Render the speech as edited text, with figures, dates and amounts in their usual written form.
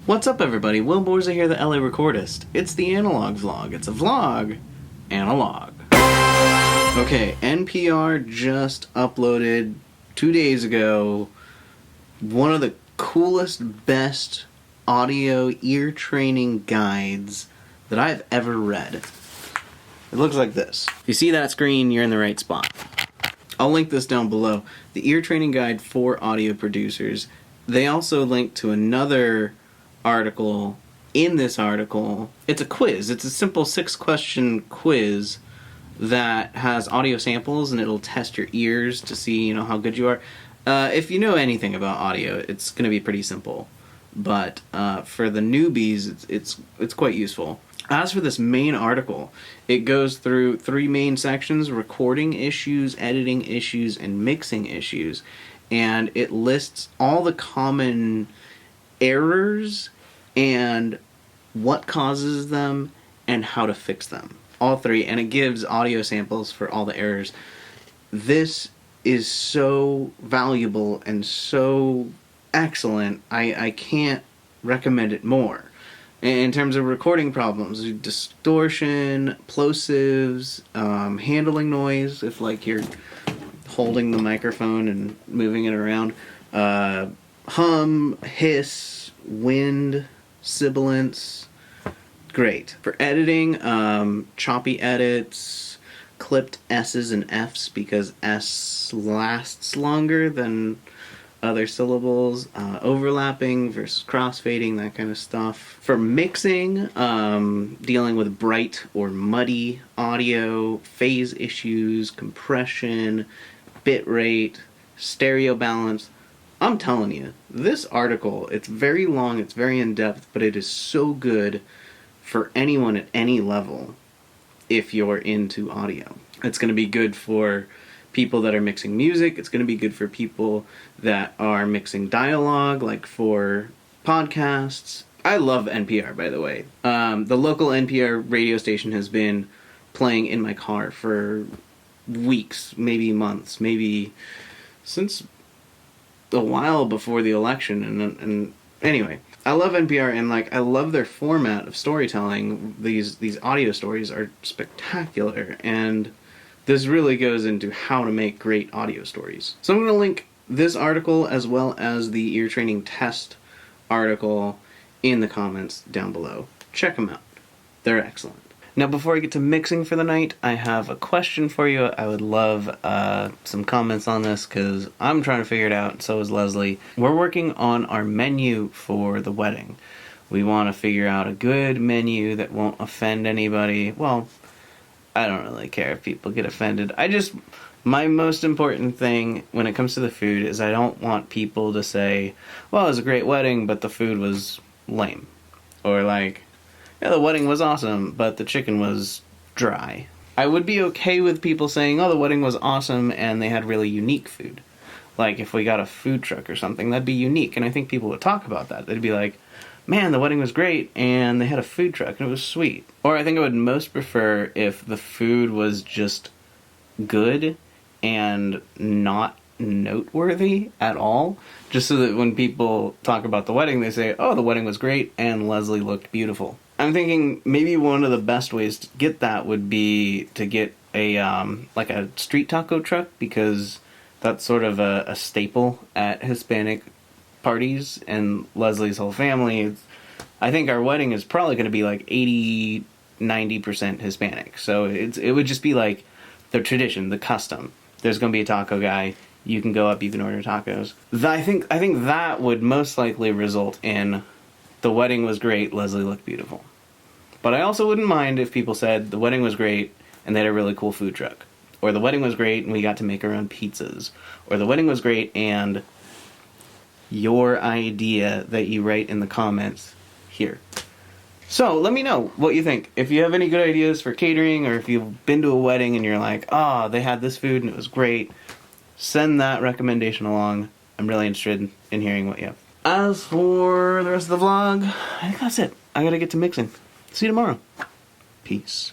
What's up, everybody? Will Borza here, the LA Recordist. It's the analog vlog. It's a vlog. Analog. Okay, NPR just uploaded 2 days ago one of the coolest, best audio ear training guides that I've ever read. It looks like this. If you see that screen, you're in the right spot. I'll link this down below. The ear training guide for audio producers. They also link to another article. In this article, it's a quiz. It's a simple 6-question quiz that has audio samples, and it'll test your ears to see, how good you are. If you know anything about audio, it's going to be pretty simple. But for the newbies, it's quite useful. As for this main article, it goes through 3 main sections: recording issues, editing issues, and mixing issues. And it lists all the common errors and what causes them and how to fix them. All 3, and it gives audio samples for all the errors. This is so valuable and so excellent, I can't recommend it more. In terms of recording problems, distortion, plosives, handling noise, if you're holding the microphone and moving it around, hum, hiss, wind, sibilance, great. For editing, choppy edits, clipped S's and F's because S lasts longer than other syllables, overlapping versus crossfading, that kind of stuff. For mixing, dealing with bright or muddy audio, phase issues, compression, bit rate, stereo balance. I'm telling you, this article, it's very long, it's very in-depth, but it is so good for anyone at any level if you're into audio. It's going to be good for people that are mixing music. It's going to be good for people that are mixing dialogue, like for podcasts. I love NPR, by the way. The local NPR radio station has been playing in my car for weeks, maybe months, maybe since a while before the election. And anyway, I love NPR, and I love their format of storytelling. These audio stories are spectacular, and this really goes into how to make great audio stories. So I'm going to link this article as well as the ear training test article in the comments down below. Check them out. They're excellent. Now, before I get to mixing for the night, I have a question for you. I would love some comments on this because I'm trying to figure it out, and so is Leslie. We're working on our menu for the wedding. We want to figure out a good menu that won't offend anybody. Well, I don't really care if people get offended. My most important thing when it comes to the food is I don't want people to say, well, it was a great wedding, but the food was lame. Or yeah, the wedding was awesome, but the chicken was dry. I would be okay with people saying, oh, the wedding was awesome and they had really unique food. Like if we got a food truck or something, that'd be unique. And I think people would talk about that. They'd be like, man, the wedding was great and they had a food truck and it was sweet. Or I think I would most prefer if the food was just good and not noteworthy at all, just so that when people talk about the wedding, they say, oh, the wedding was great and Leslie looked beautiful. I'm thinking maybe one of the best ways to get that would be to get a a street taco truck, because that's sort of a staple at Hispanic parties, and Leslie's whole family. I think our wedding is probably going to be 80-90% Hispanic, so it would just be the tradition, the custom. There's going to be a taco guy. You can go up, you can order tacos. I think that would most likely result in the wedding was great, Leslie looked beautiful. But I also wouldn't mind if people said the wedding was great and they had a really cool food truck. Or the wedding was great and we got to make our own pizzas. Or the wedding was great and your idea that you write in the comments here. So let me know what you think. If you have any good ideas for catering, or if you've been to a wedding and you're like, oh, they had this food and it was great, send that recommendation along. I'm really interested in hearing what you have. As for the rest of the vlog, I think that's it. I gotta get to mixing. See you tomorrow. Peace.